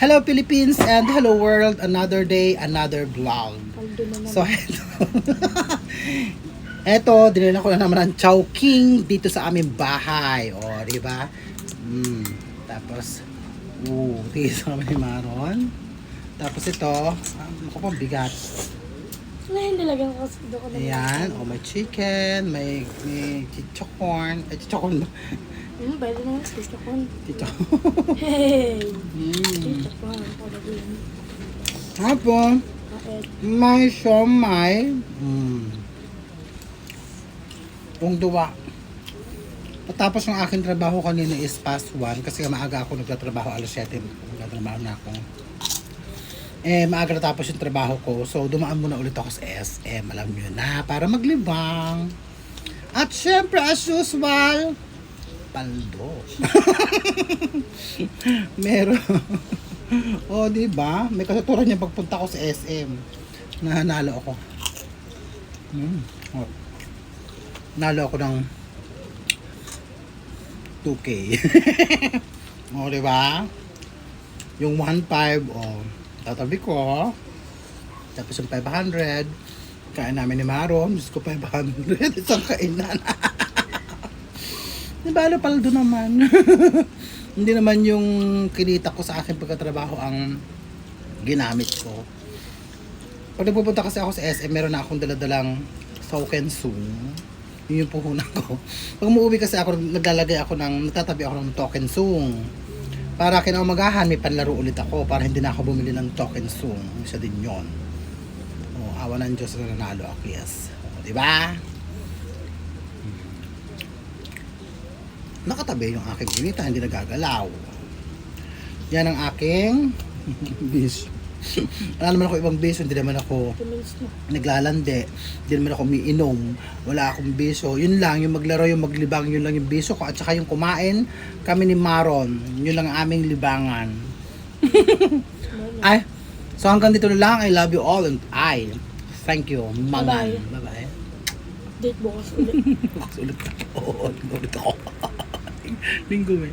Hello Philippines and hello world. Another day, another vlog. So, eto, dinala ko na naman ang Chowking dito sa aming bahay. O, di ba? Tapos, tigis naman ni Maron. Tapos ito, ako pang bigat. Hindi lagyan ko doon ko na. Ayan, may chicken, may chichokon. Chichokon ba? Pwede naman sa chichokon. Chichokon. Hey! Chichokon. Tapos, may siomay. Kung duwa. Tapos yung aking trabaho kanina is past 1 kasi maaga ako nagtatrabaho, alas 7 nagtatrabaho na ako. Maaga na tapos yung trabaho ko, so dumaan muna ulit ako sa SM, alam nyo na, para maglibang. At syempre as usual, paldo. Meron. Diba? May katuturan niya pagpunta ko sa SM. Nanalo ako. Nalo ako ng 2K. Diba? Yung 1.5, tatabi ko. Tapos yung 500, kain namin ni Maron. Diyos ko, 500. Isang kainan. Diba, paldo naman. Hindi naman yung kinita ko sa akin pagkatrabaho ang ginamit ko. Pag nagpupunta kasi ako sa SM, meron na akong daladalang Tokensung. Yun yung puhunan ko. Pag umuwi kasi ako, nagtatabi ako ng Tokensung. Para kinaumagahan, may panlaro ulit ako para hindi na ako bumili ng Tokensung. Isa din yun. Awa ng Diyos na nanalo ako, yes. Diba? Nakatabi yung aking kinita, hindi nagagalaw. Yan ang aking bisyo. Wala naman ako ibang bisyo, hindi naman ako naglalande, hindi naman ako umiinom, wala akong bisyo. Yun lang, yung maglaro, yung maglibang, yun lang yung bisyo ko. At saka yung kumain kami ni Maron, yun lang ang aming libangan. So hanggang dito na lang. I love you all and I thank you. Mangan. Bye-bye. Date bukas ulit. Bukas ulit ako. Linggo eh.